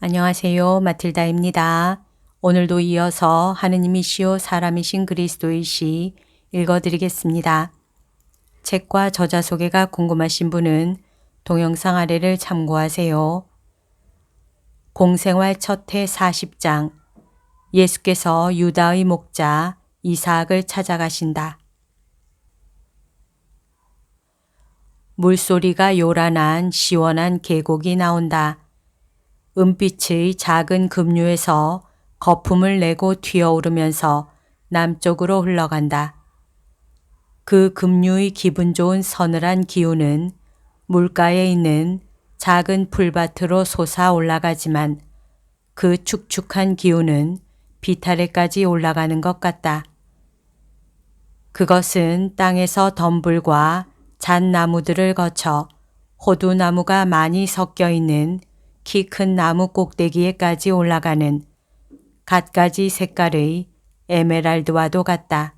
안녕하세요. 마틸다입니다. 오늘도 이어서 하느님이시요 사람이신 그리스도의 시 읽어드리겠습니다. 책과 저자 소개가 궁금하신 분은 동영상 아래를 참고하세요. 공생활 첫해 40장 예수께서 유다의 목자 이삭을 찾아가신다. 물소리가 요란한 시원한 계곡이 나온다. 은빛의 작은 급류에서 거품을 내고 튀어오르면서 남쪽으로 흘러간다. 그 급류의 기분 좋은 서늘한 기운은 물가에 있는 작은 풀밭으로 솟아 올라가지만 그 축축한 기운은 비탈에까지 올라가는 것 같다. 그것은 땅에서 덤불과 잣나무들을 거쳐 호두나무가 많이 섞여 있는 키 큰 나무 꼭대기에까지 올라가는 갖가지 색깔의 에메랄드와도 같다.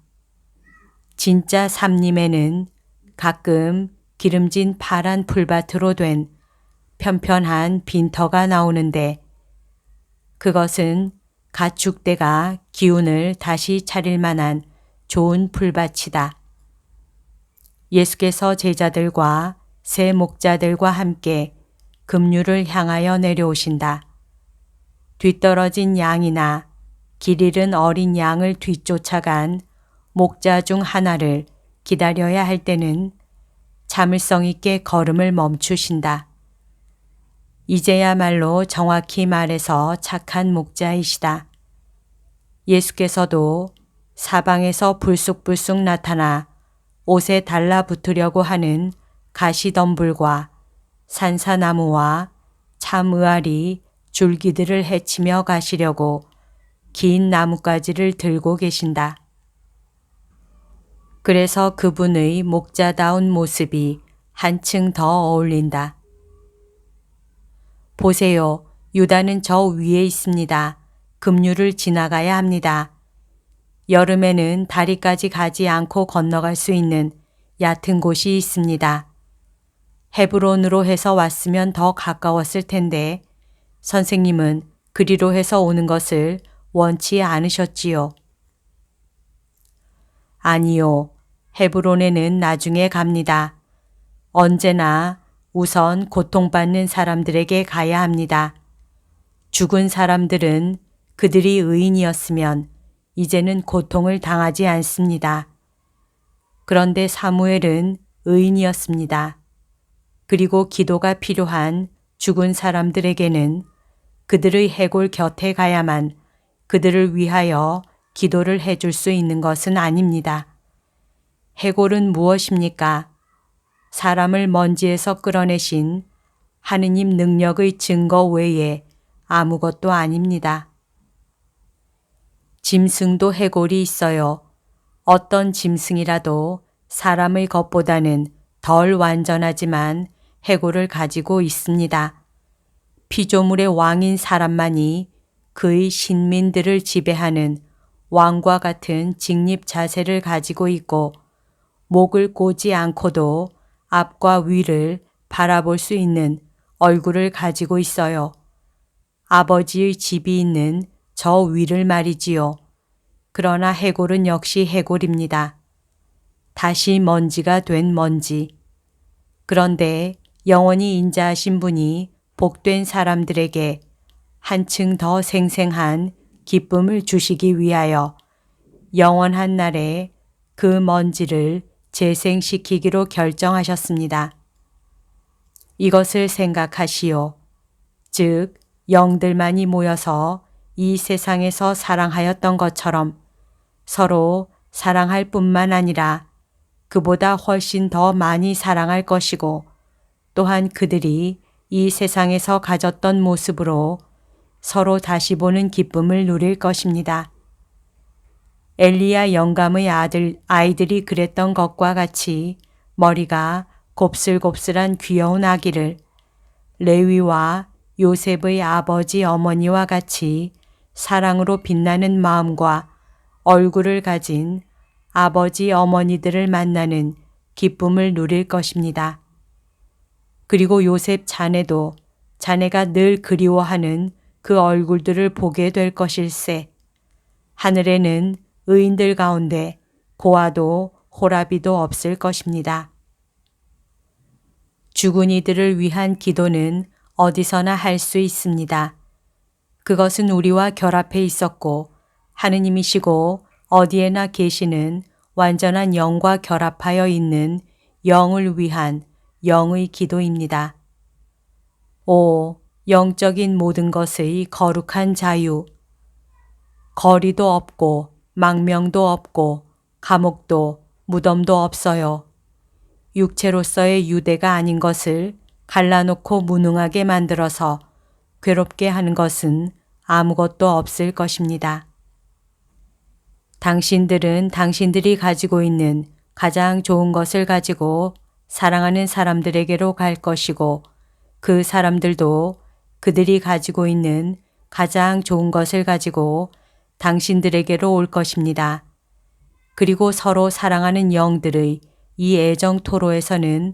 진짜 삼림에는 가끔 기름진 파란 풀밭으로 된 편편한 빈터가 나오는데 그것은 가축대가 기운을 다시 차릴 만한 좋은 풀밭이다. 예수께서 제자들과 세 목자들과 함께 급류를 향하여 내려오신다. 뒤떨어진 양이나 길 잃은 어린 양을 뒤쫓아간 목자 중 하나를 기다려야 할 때는 참을성 있게 걸음을 멈추신다. 이제야말로 정확히 말해서 착한 목자이시다. 예수께서도 사방에서 불쑥불쑥 나타나 옷에 달라붙으려고 하는 가시덤불과 산사나무와 참의알이 줄기들을 헤치며 가시려고 긴 나뭇가지를 들고 계신다. 그래서 그분의 목자다운 모습이 한층 더 어울린다. 보세요. 유다는 저 위에 있습니다. 급류를 지나가야 합니다. 여름에는 다리까지 가지 않고 건너갈 수 있는 얕은 곳이 있습니다. 헤브론으로 해서 왔으면 더 가까웠을 텐데 선생님은 그리로 해서 오는 것을 원치 않으셨지요. 아니요. 헤브론에는 나중에 갑니다. 언제나 우선 고통받는 사람들에게 가야 합니다. 죽은 사람들은 그들이 의인이었으면 이제는 고통을 당하지 않습니다. 그런데 사무엘은 의인이었습니다. 그리고 기도가 필요한 죽은 사람들에게는 그들의 해골 곁에 가야만 그들을 위하여 기도를 해줄 수 있는 것은 아닙니다. 해골은 무엇입니까? 사람을 먼지에서 끌어내신 하느님 능력의 증거 외에 아무것도 아닙니다. 짐승도 해골이 있어요. 어떤 짐승이라도 사람의 것보다는 덜 완전하지만 해골을 가지고 있습니다. 피조물의 왕인 사람만이 그의 신민들을 지배하는 왕과 같은 직립 자세를 가지고 있고 목을 꼬지 않고도 앞과 위를 바라볼 수 있는 얼굴을 가지고 있어요. 아버지의 집이 있는 저 위를 말이지요. 그러나 해골은 역시 해골입니다. 다시 먼지가 된 먼지. 그런데 영원히 인자하신 분이 복된 사람들에게 한층 더 생생한 기쁨을 주시기 위하여 영원한 날에 그 먼지를 재생시키기로 결정하셨습니다. 이것을 생각하시오. 즉, 영들만이 모여서 이 세상에서 사랑하였던 것처럼 서로 사랑할 뿐만 아니라 그보다 훨씬 더 많이 사랑할 것이고 또한 그들이 이 세상에서 가졌던 모습으로 서로 다시 보는 기쁨을 누릴 것입니다. 엘리야 영감의 아이들이 그랬던 것과 같이 머리가 곱슬곱슬한 귀여운 아기를 레위와 요셉의 아버지 어머니와 같이 사랑으로 빛나는 마음과 얼굴을 가진 아버지 어머니들을 만나는 기쁨을 누릴 것입니다. 그리고 요셉 자네도 자네가 늘 그리워하는 그 얼굴들을 보게 될 것일세. 하늘에는 의인들 가운데 고아도 호라비도 없을 것입니다. 죽은 이들을 위한 기도는 어디서나 할 수 있습니다. 그것은 우리와 결합해 있었고 하느님이시고 어디에나 계시는 완전한 영과 결합하여 있는 영을 위한 영의 기도입니다. 오, 영적인 모든 것의 거룩한 자유. 거리도 없고 망명도 없고 감옥도 무덤도 없어요. 육체로서의 유대가 아닌 것을 갈라놓고 무능하게 만들어서 괴롭게 하는 것은 아무것도 없을 것입니다. 당신들은 당신들이 가지고 있는 가장 좋은 것을 가지고 사랑하는 사람들에게로 갈 것이고 그 사람들도 그들이 가지고 있는 가장 좋은 것을 가지고 당신들에게로 올 것입니다. 그리고 서로 사랑하는 영들의 이 애정 토로에서는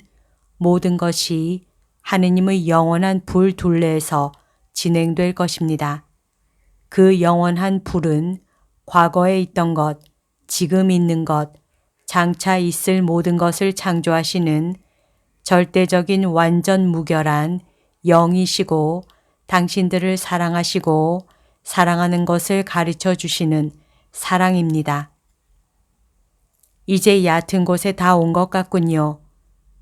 모든 것이 하느님의 영원한 불 둘레에서 진행될 것입니다. 그 영원한 불은 과거에 있던 것, 지금 있는 것, 장차 있을 모든 것을 창조하시는 절대적인 완전 무결한 영이시고 당신들을 사랑하시고 사랑하는 것을 가르쳐 주시는 사랑입니다. 이제 얕은 곳에 다 온 것 같군요.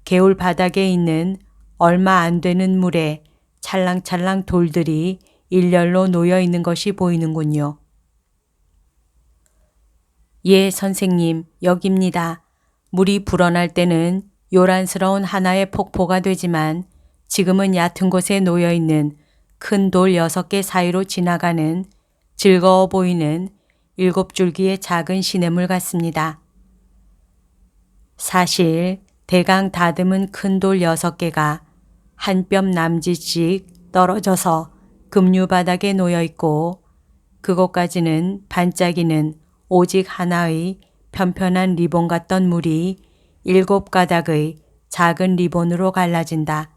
개울 바닥에 있는 얼마 안 되는 물에 찰랑찰랑 돌들이 일렬로 놓여 있는 것이 보이는군요. 예, 선생님, 여기입니다. 물이 불어날 때는 요란스러운 하나의 폭포가 되지만 지금은 얕은 곳에 놓여 있는 큰 돌 6개 사이로 지나가는 즐거워 보이는 7줄기의 작은 시냇물 같습니다. 사실 대강 다듬은 큰 돌 6개가 한 뼘 남짓씩 떨어져서 급류바닥에 놓여 있고 그곳까지는 반짝이는 오직 하나의 편편한 리본 같던 물이 7가닥의 작은 리본으로 갈라진다.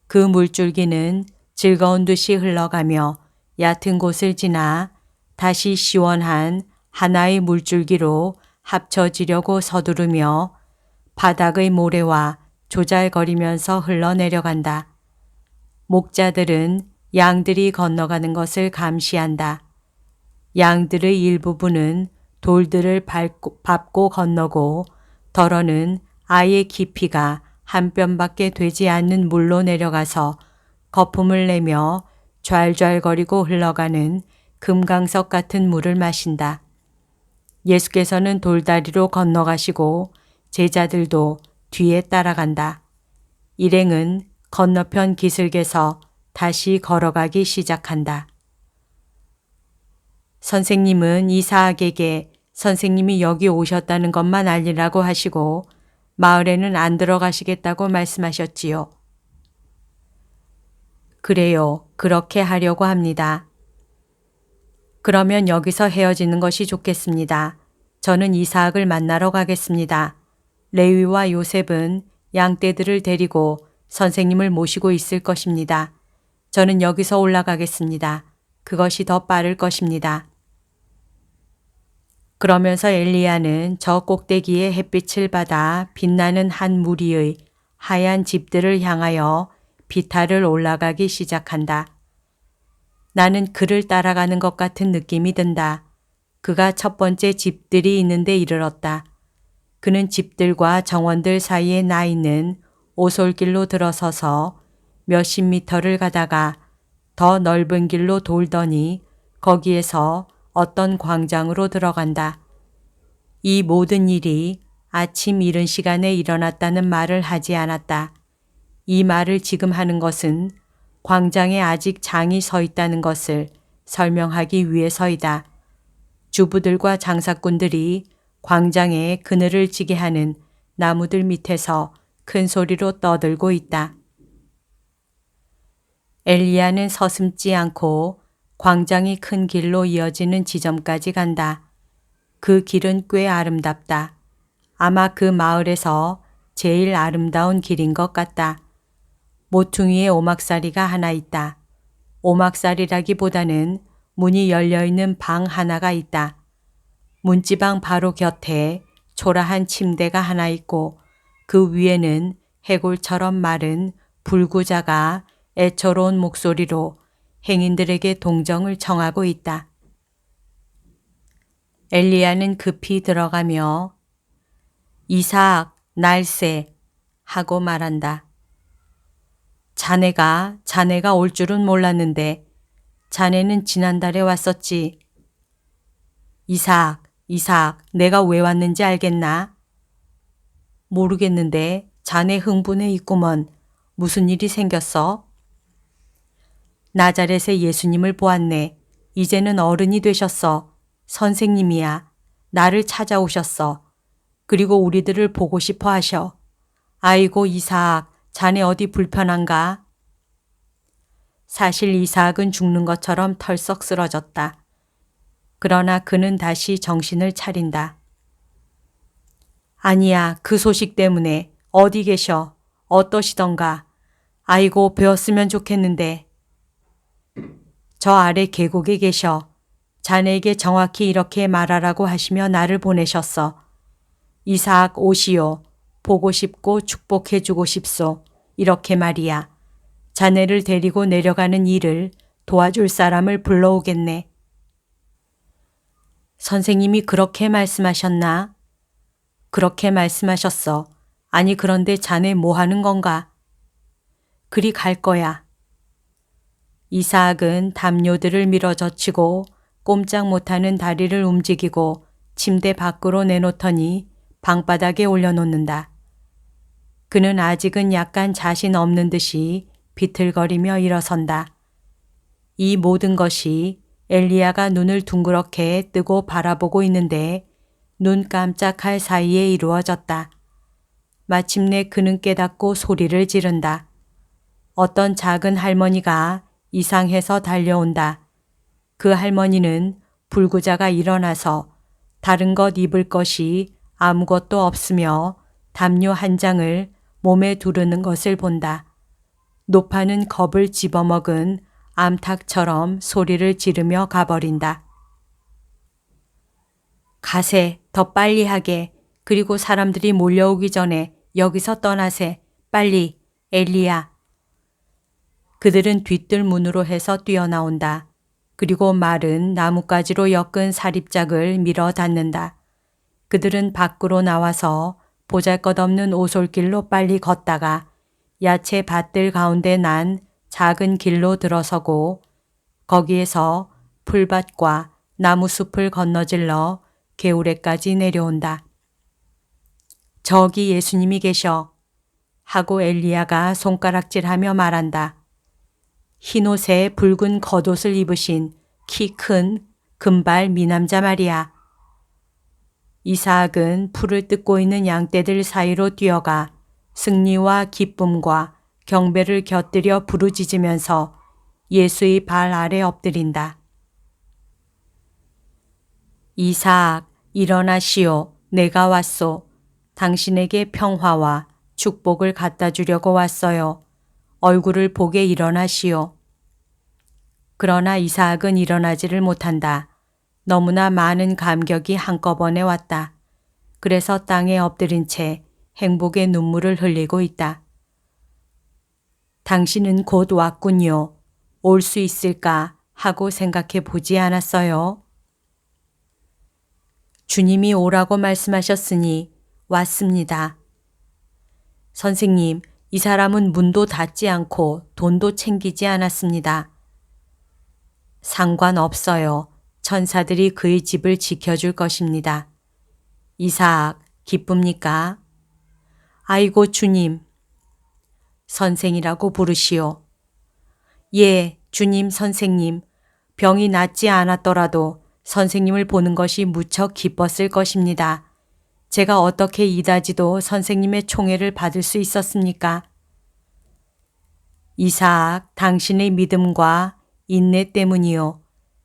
그 물줄기는 즐거운 듯이 흘러가며 얕은 곳을 지나 다시 시원한 하나의 물줄기로 합쳐지려고 서두르며 바닥의 모래와 조잘거리면서 흘러내려간다. 목자들은 양들이 건너가는 것을 감시한다. 양들의 일부분은 돌들을 밟고 건너고 덜어는 아예 깊이가 한 뼘밖에 되지 않는 물로 내려가서 거품을 내며 좔좔거리고 흘러가는 금강석 같은 물을 마신다. 예수께서는 돌다리로 건너가시고 제자들도 뒤에 따라간다. 일행은 건너편 기슭에서 다시 걸어가기 시작한다. 선생님은 이사학에게 선생님이 여기 오셨다는 것만 알리라고 하시고 마을에는 안 들어가시겠다고 말씀하셨지요. 그래요. 그렇게 하려고 합니다. 그러면 여기서 헤어지는 것이 좋겠습니다. 저는 이사학을 만나러 가겠습니다. 레위와 요셉은 양떼들을 데리고 선생님을 모시고 있을 것입니다. 저는 여기서 올라가겠습니다. 그것이 더 빠를 것입니다. 그러면서 엘리야는 저 꼭대기에 햇빛을 받아 빛나는 한 무리의 하얀 집들을 향하여 비탈을 올라가기 시작한다. 나는 그를 따라가는 것 같은 느낌이 든다. 그가 첫 번째 집들이 있는데 이르렀다. 그는 집들과 정원들 사이에 나 있는 오솔길로 들어서서 몇십 미터를 가다가 더 넓은 길로 돌더니 거기에서 어떤 광장으로 들어간다. 이 모든 일이 아침 이른 시간에 일어났다는 말을 하지 않았다. 이 말을 지금 하는 것은 광장에 아직 장이 서 있다는 것을 설명하기 위해서이다. 주부들과 장사꾼들이 광장에 그늘을 지게 하는 나무들 밑에서 큰 소리로 떠들고 있다. 엘리야는 서슴지 않고 광장이 큰 길로 이어지는 지점까지 간다. 그 길은 꽤 아름답다. 아마 그 마을에서 제일 아름다운 길인 것 같다. 모퉁이에 오막살이가 하나 있다. 오막살이라기보다는 문이 열려있는 방 하나가 있다. 문지방 바로 곁에 초라한 침대가 하나 있고 그 위에는 해골처럼 마른 불구자가 애처로운 목소리로 행인들에게 동정을 청하고 있다. 엘리야는 급히 들어가며 이삭, 날새 하고 말한다. 자네가 올 줄은 몰랐는데 자네는 지난달에 왔었지. 이삭, 내가 왜 왔는지 알겠나? 모르겠는데 자네 흥분해 있구먼. 무슨 일이 생겼어? 나자렛의 예수님을 보았네. 이제는 어른이 되셨어. 선생님이야. 나를 찾아오셨어. 그리고 우리들을 보고 싶어 하셔. 아이고 이삭, 자네 어디 불편한가? 사실 이삭은 죽는 것처럼 털썩 쓰러졌다. 그러나 그는 다시 정신을 차린다. 아니야, 그 소식 때문에. 어디 계셔? 어떠시던가? 아이고, 배웠으면 좋겠는데. 저 아래 계곡에 계셔. 자네에게 정확히 이렇게 말하라고 하시며 나를 보내셨어. 이삭 오시오. 보고 싶고 축복해 주고 싶소. 이렇게 말이야. 자네를 데리고 내려가는 일을 도와줄 사람을 불러오겠네. 선생님이 그렇게 말씀하셨나? 그렇게 말씀하셨어. 아니 그런데 자네 뭐 하는 건가? 그리 갈 거야. 이삭은 담요들을 밀어 젖히고 꼼짝 못하는 다리를 움직이고 침대 밖으로 내놓더니 방바닥에 올려놓는다. 그는 아직은 약간 자신 없는 듯이 비틀거리며 일어선다. 이 모든 것이 엘리야가 눈을 둥그렇게 뜨고 바라보고 있는데 눈 깜짝할 사이에 이루어졌다. 마침내 그는 깨닫고 소리를 지른다. 어떤 작은 할머니가 이상해서 달려온다. 그 할머니는 불구자가 일어나서 다른 것 입을 것이 아무것도 없으며 담요 한 장을 몸에 두르는 것을 본다. 노파는 겁을 집어먹은 암탉처럼 소리를 지르며 가버린다. 가세, 더 빨리 하게. 그리고 사람들이 몰려오기 전에 여기서 떠나세. 빨리, 엘리야. 그들은 뒤뜰 문으로 해서 뛰어나온다. 그리고 마른 나뭇가지로 엮은 사립짝을 밀어 닫는다. 그들은 밖으로 나와서 보잘것없는 오솔길로 빨리 걷다가 야채 밭들 가운데 난 작은 길로 들어서고 거기에서 풀밭과 나무숲을 건너질러 개울에까지 내려온다. 저기 예수님이 계셔. 하고 엘리야가 손가락질하며 말한다. 흰옷에 붉은 겉옷을 입으신 키 큰 금발 미남자 말이야. 이삭은 풀을 뜯고 있는 양떼들 사이로 뛰어가 승리와 기쁨과 경배를 곁들여 부르짖으면서 예수의 발 아래 엎드린다. 이삭, 일어나시오. 내가 왔소. 당신에게 평화와 축복을 갖다 주려고 왔어요. 얼굴을 보게 일어나시오. 그러나 이삭은 일어나지를 못한다. 너무나 많은 감격이 한꺼번에 왔다. 그래서 땅에 엎드린 채 행복의 눈물을 흘리고 있다. 당신은 곧 왔군요. 올 수 있을까 하고 생각해 보지 않았어요. 주님이 오라고 말씀하셨으니 왔습니다. 선생님, 이 사람은 문도 닫지 않고 돈도 챙기지 않았습니다. 상관없어요. 천사들이 그의 집을 지켜줄 것입니다. 이삭, 기쁩니까? 아이고 주님. 선생이라고 부르시오. 예, 주님 선생님. 병이 낫지 않았더라도 선생님을 보는 것이 무척 기뻤을 것입니다. 제가 어떻게 이다지도 선생님의 총애를 받을 수 있었습니까? 이삭, 당신의 믿음과 인내 때문이요.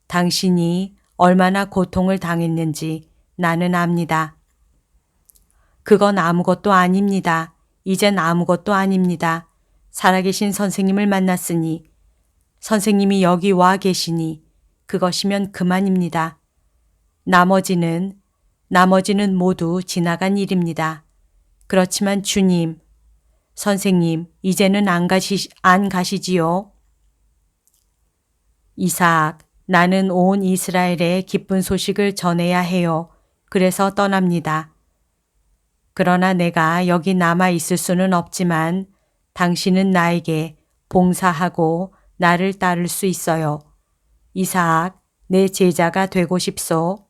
당신이 얼마나 고통을 당했는지 나는 압니다. 그건 아무것도 아닙니다. 이젠 아무것도 아닙니다. 살아계신 선생님을 만났으니 선생님이 여기 와 계시니 그것이면 그만입니다. 나머지는 모두 지나간 일입니다. 그렇지만 주님, 선생님, 이제는 안 가시지요? 이삭, 나는 온 이스라엘에 기쁜 소식을 전해야 해요. 그래서 떠납니다. 그러나 내가 여기 남아 있을 수는 없지만 당신은 나에게 봉사하고 나를 따를 수 있어요. 이삭, 내 제자가 되고 싶소?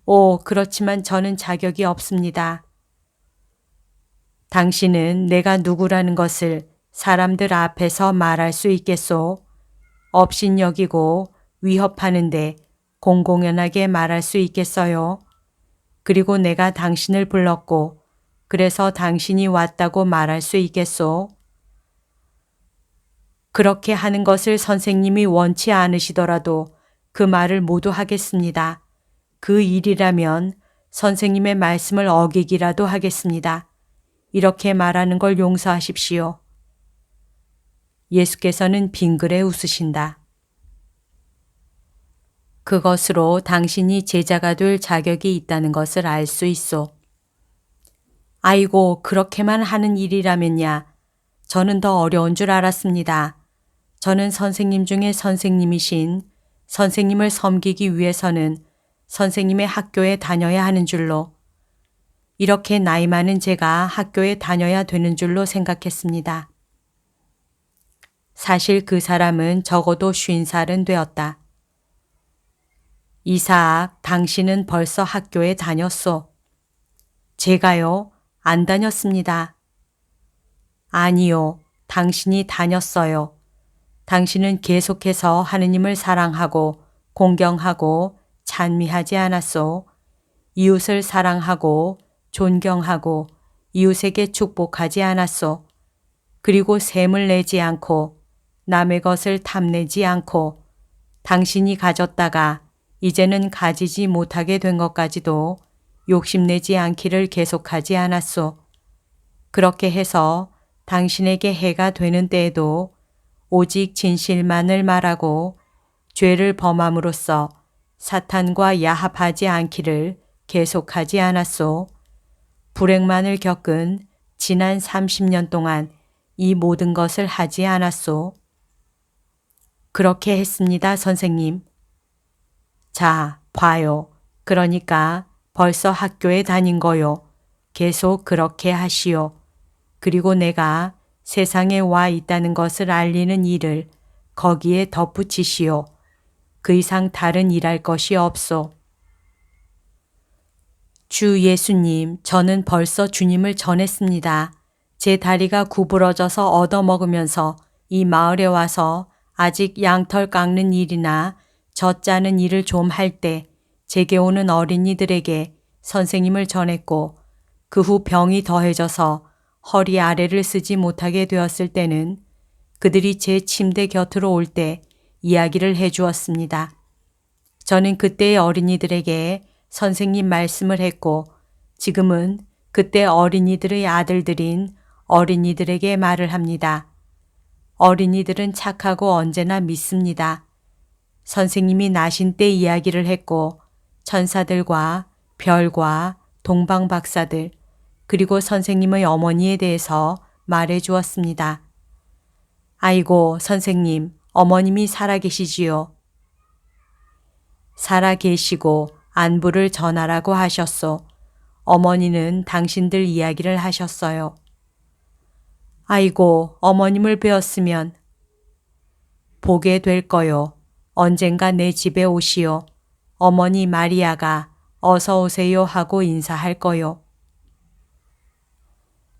오, 그렇지만 저는 자격이 없습니다. 당신은 내가 누구라는 것을 사람들 앞에서 말할 수 있겠소? 업신여기고 위협하는데 공공연하게 말할 수 있겠어요? 그리고 내가 당신을 불렀고 그래서 당신이 왔다고 말할 수 있겠소? 그렇게 하는 것을 선생님이 원치 않으시더라도 그 말을 모두 하겠습니다. 그 일이라면 선생님의 말씀을 어기기라도 하겠습니다. 이렇게 말하는 걸 용서하십시오. 예수께서는 빙그레 웃으신다. 그것으로 당신이 제자가 될 자격이 있다는 것을 알 수 있소. 아이고, 그렇게만 하는 일이라면야. 저는 더 어려운 줄 알았습니다. 저는 선생님 중에 선생님이신 선생님을 섬기기 위해서는 선생님의 학교에 다녀야 하는 줄로, 이렇게 나이 많은 제가 학교에 다녀야 되는 줄로 생각했습니다. 사실 그 사람은 적어도 50살은 되었다. 이삭, 당신은 벌써 학교에 다녔소. 제가요? 안 다녔습니다. 아니요, 당신이 다녔어요. 당신은 계속해서 하느님을 사랑하고 공경하고 찬미하지 않았소. 이웃을 사랑하고 존경하고 이웃에게 축복하지 않았소. 그리고 셈을 내지 않고 남의 것을 탐내지 않고 당신이 가졌다가 이제는 가지지 못하게 된 것까지도 욕심내지 않기를 계속하지 않았소. 그렇게 해서 당신에게 해가 되는 때에도 오직 진실만을 말하고 죄를 범함으로써 사탄과 야합하지 않기를 계속하지 않았소. 불행만을 겪은 지난 30년 동안 이 모든 것을 하지 않았소. 그렇게 했습니다, 선생님. 자, 봐요. 그러니까 벌써 학교에 다닌 거요. 계속 그렇게 하시오. 그리고 내가 세상에 와 있다는 것을 알리는 일을 거기에 덧붙이시오. 그 이상 다른 일할 것이 없소. 주 예수님, 저는 벌써 주님을 전했습니다. 제 다리가 구부러져서 얻어먹으면서 이 마을에 와서 아직 양털 깎는 일이나 젖 짜는 일을 좀 할 때 제게 오는 어린이들에게 선생님을 전했고, 그 후 병이 더해져서 허리 아래를 쓰지 못하게 되었을 때는 그들이 제 침대 곁으로 올 때 이야기를 해 주었습니다. 저는 그때의 어린이들에게 선생님 말씀을 했고, 지금은 그때 어린이들의 아들들인 어린이들에게 말을 합니다. 어린이들은 착하고 언제나 믿습니다. 선생님이 나신 때 이야기를 했고, 천사들과 별과 동방박사들, 그리고 선생님의 어머니에 대해서 말해 주었습니다. 아이고, 선생님, 어머님이 살아계시지요. 살아계시고 안부를 전하라고 하셨소. 어머니는 당신들 이야기를 하셨어요. 아이고, 어머님을 뵈었으면 보게 될 거요. 언젠가 내 집에 오시오. 어머니 마리아가 어서 오세요 하고 인사할 거요.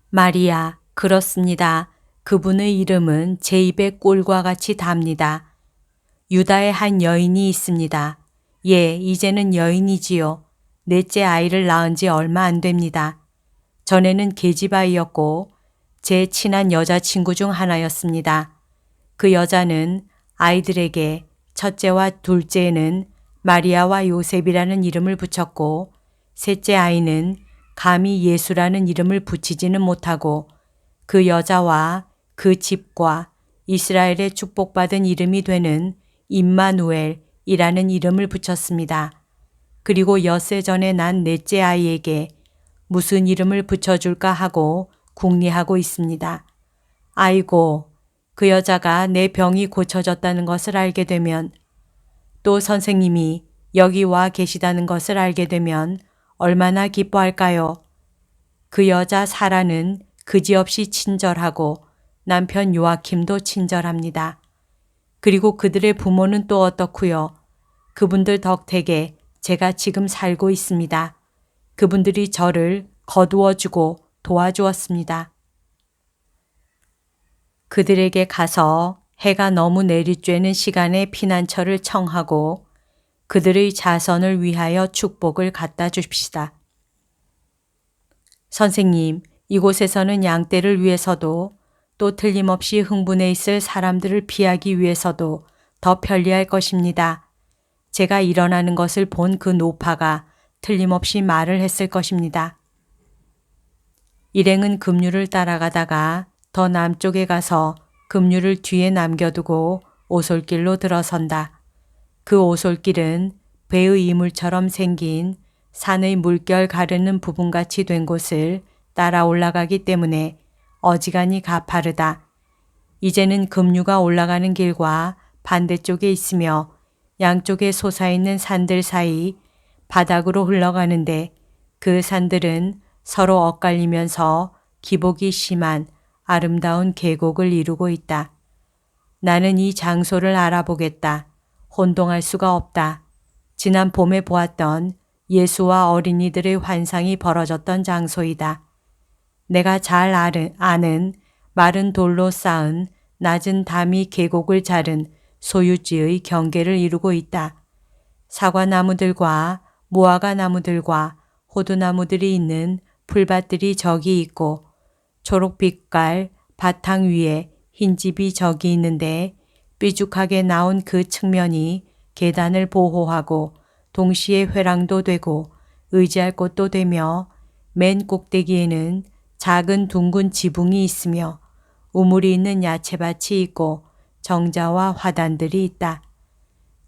마리아, 그렇습니다. 그분의 이름은 제 입에 꿀과 같이 답니다. 유다의 한 여인이 있습니다. 예, 이제는 여인이지요. 넷째 아이를 낳은 지 얼마 안 됩니다. 전에는 계집아이였고 제 친한 여자친구 중 하나였습니다. 그 여자는 아이들에게 첫째와 둘째에는 마리아와 요셉이라는 이름을 붙였고, 셋째 아이는 감히 예수라는 이름을 붙이지는 못하고 그 여자와 그 집과 이스라엘의 축복받은 이름이 되는 임마누엘이라는 이름을 붙였습니다. 그리고 엿새 전에 난 넷째 아이에게 무슨 이름을 붙여줄까 하고 궁리하고 있습니다. 아이고, 그 여자가 내 병이 고쳐졌다는 것을 알게 되면, 또 선생님이 여기 와 계시다는 것을 알게 되면 얼마나 기뻐할까요? 그 여자 사라는 그지없이 친절하고 남편 요아킴도 친절합니다. 그리고 그들의 부모는 또 어떻고요? 그분들 덕택에 제가 지금 살고 있습니다. 그분들이 저를 거두어주고 도와주었습니다. 그들에게 가서 해가 너무 내리쬐는 시간에 피난처를 청하고 그들의 자선을 위하여 축복을 갖다 주십시다. 선생님, 이곳에서는 양떼를 위해서도 또 틀림없이 흥분해 있을 사람들을 피하기 위해서도 더 편리할 것입니다. 제가 일어나는 것을 본 그 노파가 틀림없이 말을 했을 것입니다. 일행은 급류를 따라가다가 더 남쪽에 가서 급류를 뒤에 남겨두고 오솔길로 들어선다. 그 오솔길은 배의 이물처럼 생긴 산의 물결 가르는 부분같이 된 곳을 따라 올라가기 때문에 어지간히 가파르다. 이제는 급류가 올라가는 길과 반대쪽에 있으며 양쪽에 솟아있는 산들 사이 바닥으로 흘러가는데 그 산들은 서로 엇갈리면서 기복이 심한 아름다운 계곡을 이루고 있다. 나는 이 장소를 알아보겠다. 혼동할 수가 없다. 지난 봄에 보았던 예수와 어린이들의 환상이 벌어졌던 장소이다. 내가 잘 아는 마른 돌로 쌓은 낮은 담이 계곡을 자른 소유지의 경계를 이루고 있다. 사과나무들과 무화과 나무들과 호두나무들이 있는 풀밭들이 저기 있고 초록빛깔 바탕 위에 흰집이 저기 있는데 삐죽하게 나온 그 측면이 계단을 보호하고 동시에 회랑도 되고 의지할 곳도 되며 맨 꼭대기에는 작은 둥근 지붕이 있으며 우물이 있는 야채밭이 있고 정자와 화단들이 있다.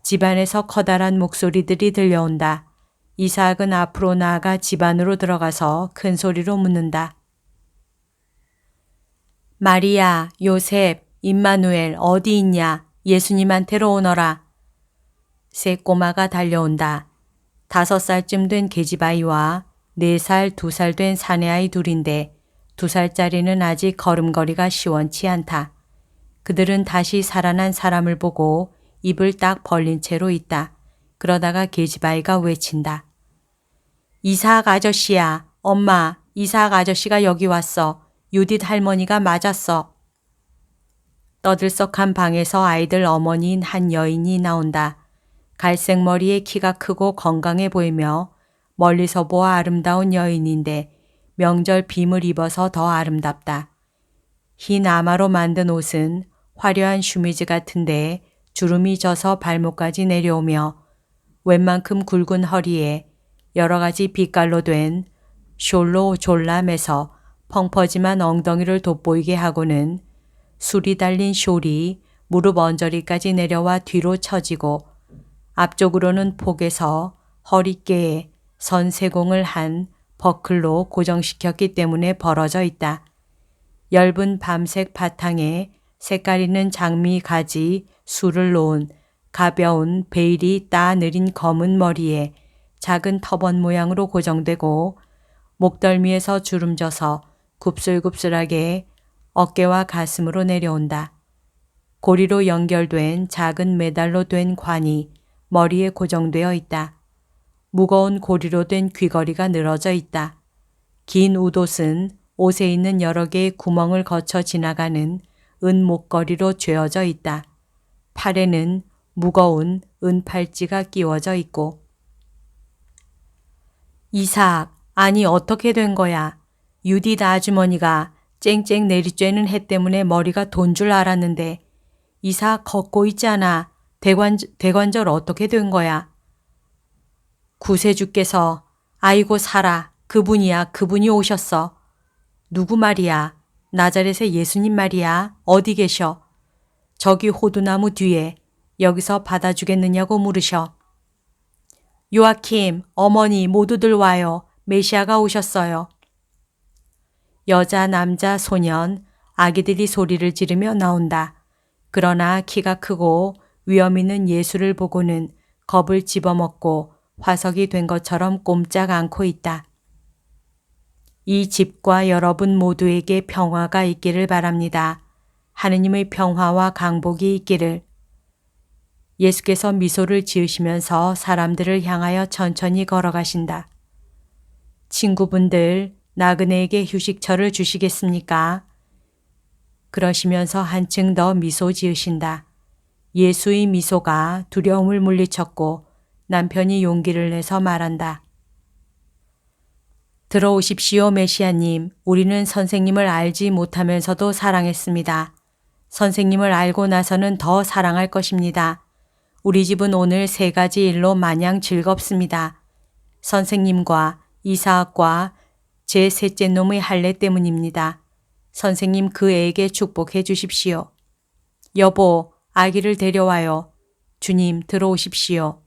집안에서 커다란 목소리들이 들려온다. 이삭은 앞으로 나아가 집 안으로 들어가서 큰 소리로 묻는다. 마리아, 요셉, 임마누엘 어디 있냐? 예수님한테로 오너라. 세 꼬마가 달려온다. 5살쯤 된 계집아이와 4살, 2살 된 사내아이 둘인데 2살짜리는 아직 걸음걸이가 시원치 않다. 그들은 다시 살아난 사람을 보고 입을 딱 벌린 채로 있다. 그러다가 계집아이가 외친다. 이삭 아저씨야. 엄마, 이삭 아저씨가 여기 왔어. 유딧 할머니가 맞았어. 떠들썩한 방에서 아이들 어머니인 한 여인이 나온다. 갈색 머리에 키가 크고 건강해 보이며 멀리서 보아 아름다운 여인인데 명절 빔을 입어서 더 아름답다. 흰 아마로 만든 옷은 화려한 슈미즈 같은데 주름이 져서 발목까지 내려오며 웬만큼 굵은 허리에 여러 가지 빛깔로 된 숄로 졸라매서 펑퍼짐한 엉덩이를 돋보이게 하고는 술이 달린 숄이 무릎 언저리까지 내려와 뒤로 처지고 앞쪽으로는 폭에서 허리께에 선세공을 한 버클로 고정시켰기 때문에 벌어져 있다. 엷은 밤색 바탕에 색깔 있는 장미 가지 술을 놓은 가벼운 베일이 따 느린 검은 머리에 작은 터번 모양으로 고정되고 목덜미에서 주름져서 굽슬굽슬하게 어깨와 가슴으로 내려온다. 고리로 연결된 작은 메달로 된 관이 머리에 고정되어 있다. 무거운 고리로 된 귀걸이가 늘어져 있다. 긴 웃옷은 옷에 있는 여러 개의 구멍을 거쳐 지나가는 은 목걸이로 죄어져 있다. 팔에는 무거운 은 팔찌가 끼워져 있고. 이삭, 아니 어떻게 된 거야? 유딧 아주머니가 쨍쨍 내리쬐는 해 때문에 머리가 돈 줄 알았는데 이삭 걷고 있잖아. 대관절 어떻게 된 거야? 구세주께서 아이고 살아. 그분이야. 그분이 오셨어. 누구 말이야? 나자렛의 예수님 말이야. 어디 계셔? 저기 호두나무 뒤에 여기서 받아주겠느냐고 물으셔. 요아킴, 어머니 모두들 와요. 메시아가 오셨어요. 여자, 남자, 소년, 아기들이 소리를 지르며 나온다. 그러나 키가 크고 위험 있는 예수를 보고는 겁을 집어먹고 화석이 된 것처럼 꼼짝 않고 있다. 이 집과 여러분 모두에게 평화가 있기를 바랍니다. 하느님의 평화와 강복이 있기를. 예수께서 미소를 지으시면서 사람들을 향하여 천천히 걸어가신다. 친구분들, 나그네에게 휴식처를 주시겠습니까? 그러시면서 한층 더 미소 지으신다. 예수의 미소가 두려움을 물리쳤고 남편이 용기를 내서 말한다. 들어오십시오, 메시아님. 우리는 선생님을 알지 못하면서도 사랑했습니다. 선생님을 알고 나서는 더 사랑할 것입니다. 우리 집은 오늘 3가지 일로 마냥 즐겁습니다. 선생님과 이사학과 제 셋째 놈의 할례 때문입니다. 선생님 그 애에게 축복해 주십시오. 여보, 아기를 데려와요. 주님, 들어오십시오.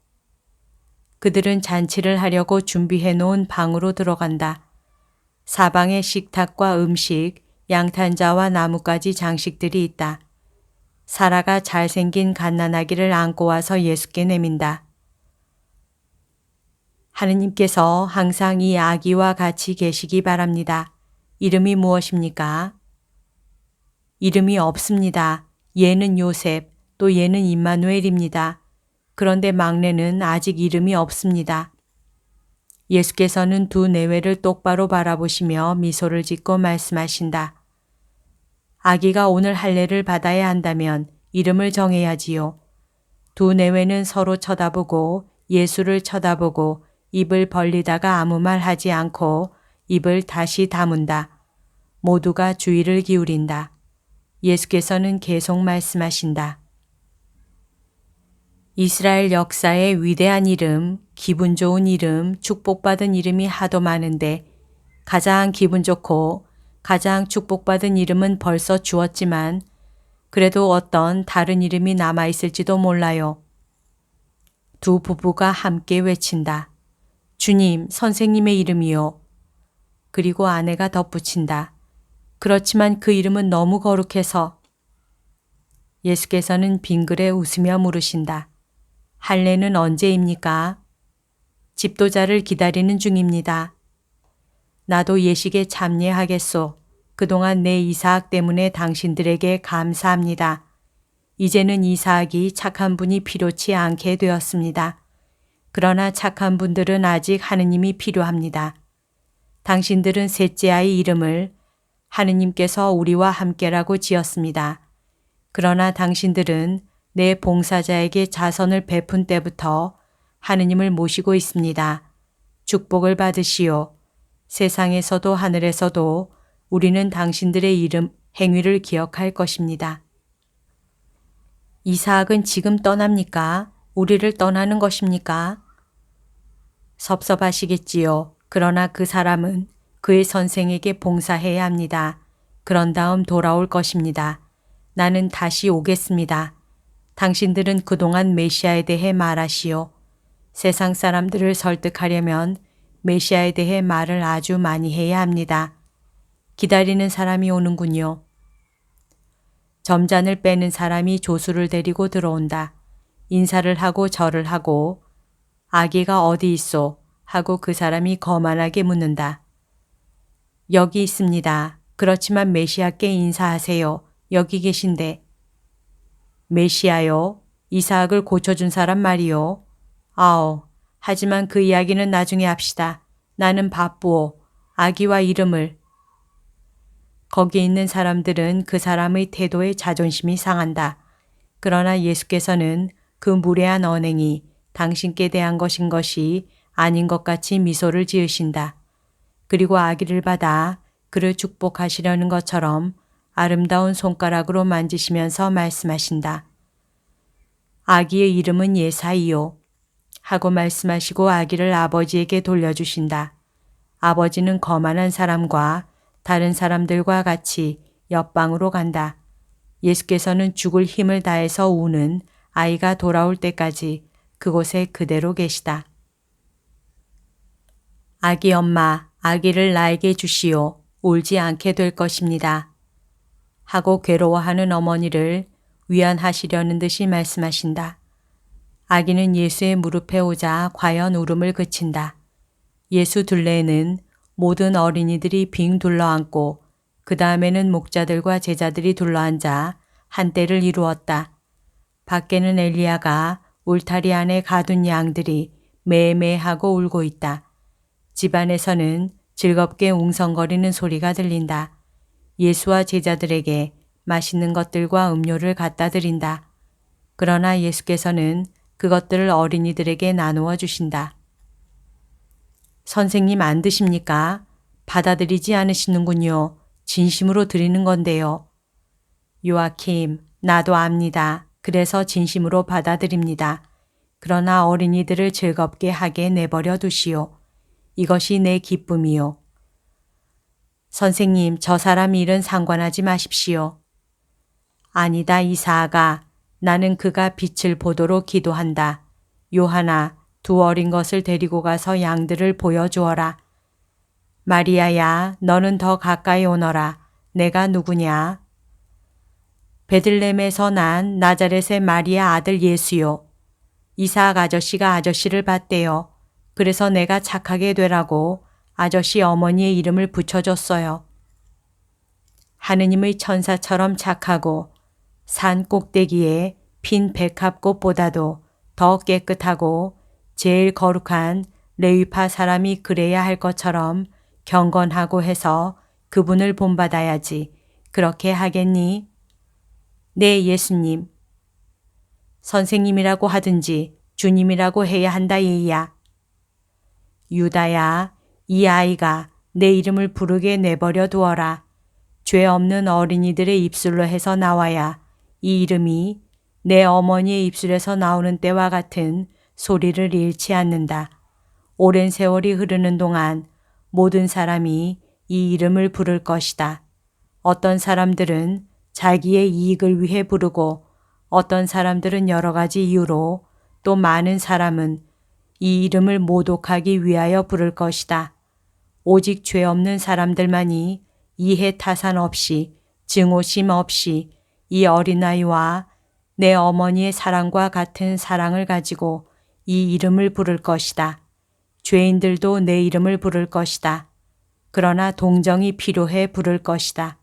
그들은 잔치를 하려고 준비해 놓은 방으로 들어간다. 사방에 식탁과 음식, 양탄자와 나뭇가지 장식들이 있다. 사라가 잘생긴 갓난아기를 안고 와서 예수께 내민다. 하느님께서 항상 이 아기와 같이 계시기 바랍니다. 이름이 무엇입니까? 이름이 없습니다. 얘는 요셉, 또 얘는 임마누엘입니다. 그런데 막내는 아직 이름이 없습니다. 예수께서는 두 내외를 똑바로 바라보시며 미소를 짓고 말씀하신다. 아기가 오늘 할례를 받아야 한다면 이름을 정해야지요. 두 내외는 서로 쳐다보고 예수를 쳐다보고 입을 벌리다가 아무 말 하지 않고 입을 다시 다문다. 모두가 주의를 기울인다. 예수께서는 계속 말씀하신다. 이스라엘 역사의 위대한 이름, 기분 좋은 이름, 축복받은 이름이 하도 많은데 가장 기분 좋고 가장 축복받은 이름은 벌써 주었지만 그래도 어떤 다른 이름이 남아있을지도 몰라요. 두 부부가 함께 외친다. 주님, 선생님의 이름이요. 그리고 아내가 덧붙인다. 그렇지만 그 이름은 너무 거룩해서. 예수께서는 빙그레 웃으며 물으신다. 할례는 언제입니까? 집도자를 기다리는 중입니다. 나도 예식에 참여하겠소. 그동안 내 이사학 때문에 당신들에게 감사합니다. 이제는 이사학이 착한 분이 필요치 않게 되었습니다. 그러나 착한 분들은 아직 하느님이 필요합니다. 당신들은 셋째 아이 이름을 하느님께서 우리와 함께라고 지었습니다. 그러나 당신들은 내 봉사자에게 자선을 베푼 때부터 하느님을 모시고 있습니다. 축복을 받으시오. 세상에서도 하늘에서도 우리는 당신들의 이름, 행위를 기억할 것입니다. 이사학은 지금 떠납니까? 우리를 떠나는 것입니까? 섭섭하시겠지요. 그러나 그 사람은 그의 선생에게 봉사해야 합니다. 그런 다음 돌아올 것입니다. 나는 다시 오겠습니다. 당신들은 그동안 메시아에 대해 말하시오. 세상 사람들을 설득하려면 메시아에 대해 말을 아주 많이 해야 합니다. 기다리는 사람이 오는군요. 점잔을 빼는 사람이 조수를 데리고 들어온다. 인사를 하고 절을 하고 아기가 어디 있소? 하고 그 사람이 거만하게 묻는다. 여기 있습니다. 그렇지만 메시아께 인사하세요. 여기 계신데. 메시아요? 이사학을 고쳐준 사람 말이요. 아오. 하지만 그 이야기는 나중에 합시다. 나는 바쁘오. 아기와 이름을. 거기 있는 사람들은 그 사람의 태도에 자존심이 상한다. 그러나 예수께서는 그 무례한 언행이 당신께 대한 것인 것이 아닌 것 같이 미소를 지으신다. 그리고 아기를 받아 그를 축복하시려는 것처럼 아름다운 손가락으로 만지시면서 말씀하신다. 아기의 이름은 예사이요. 하고 말씀하시고 아기를 아버지에게 돌려주신다. 아버지는 거만한 사람과 다른 사람들과 같이 옆방으로 간다. 예수께서는 죽을 힘을 다해서 우는 아이가 돌아올 때까지 그곳에 그대로 계시다. 아기 엄마, 아기를 나에게 주시오. 울지 않게 될 것입니다. 하고 괴로워하는 어머니를 위안하시려는 듯이 말씀하신다. 아기는 예수의 무릎에 오자 과연 울음을 그친다. 예수 둘레에는 모든 어린이들이 빙 둘러앉고 그 다음에는 목자들과 제자들이 둘러앉아 한때를 이루었다. 밖에는 엘리야가 울타리 안에 가둔 양들이 매매하고 울고 있다. 집안에서는 즐겁게 웅성거리는 소리가 들린다. 예수와 제자들에게 맛있는 것들과 음료를 갖다 드린다. 그러나 예수께서는 그것들을 어린이들에게 나누어 주신다. 선생님 안 드십니까? 받아들이지 않으시는군요. 진심으로 드리는 건데요. 요아킴, 나도 압니다. 그래서 진심으로 받아들입니다. 그러나 어린이들을 즐겁게 하게 내버려 두시오. 이것이 내 기쁨이요. 선생님, 저 사람 일은 상관하지 마십시오. 아니다, 이사아가. 나는 그가 빛을 보도록 기도한다. 요한아, 두 어린 것을 데리고 가서 양들을 보여주어라. 마리아야, 너는 더 가까이 오너라. 내가 누구냐? 베들레헴에서 난 나자렛의 마리아 아들 예수요. 이삭 아저씨가 아저씨를 봤대요. 그래서 내가 착하게 되라고 아저씨 어머니의 이름을 붙여줬어요. 하느님의 천사처럼 착하고 산 꼭대기에 핀 백합꽃보다도 더 깨끗하고 제일 거룩한 레위파 사람이 그래야 할 것처럼 경건하고 해서 그분을 본받아야지. 그렇게 하겠니? 네, 예수님. 선생님이라고 하든지 주님이라고 해야 한다 얘야. 유다야, 이 아이가 내 이름을 부르게 내버려 두어라. 죄 없는 어린이들의 입술로 해서 나와야 이 이름이 내 어머니의 입술에서 나오는 때와 같은 소리를 잃지 않는다. 오랜 세월이 흐르는 동안 모든 사람이 이 이름을 부를 것이다. 어떤 사람들은 자기의 이익을 위해 부르고 어떤 사람들은 여러 가지 이유로 또 많은 사람은 이 이름을 모독하기 위하여 부를 것이다. 오직 죄 없는 사람들만이 이해 타산 없이 증오심 없이 이 어린아이와 내 어머니의 사랑과 같은 사랑을 가지고 이 이름을 부를 것이다. 죄인들도 내 이름을 부를 것이다. 그러나 동정이 필요해 부를 것이다.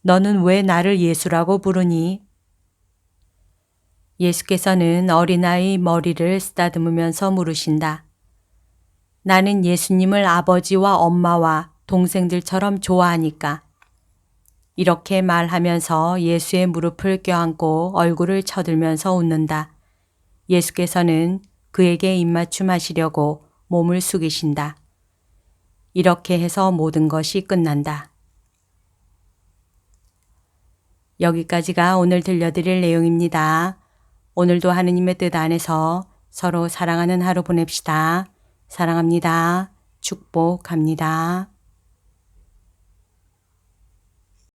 너는 왜 나를 예수라고 부르니? 예수께서는 어린아이 머리를 쓰다듬으면서 물으신다. 나는 예수님을 아버지와 엄마와 동생들처럼 좋아하니까. 이렇게 말하면서 예수의 무릎을 껴안고 얼굴을 쳐들면서 웃는다. 예수께서는 그에게 입맞춤 하시려고 몸을 숙이신다. 이렇게 해서 모든 것이 끝난다. 여기까지가 오늘 들려드릴 내용입니다. 오늘도 하느님의 뜻 안에서 서로 사랑하는 하루 보냅시다. 사랑합니다. 축복합니다.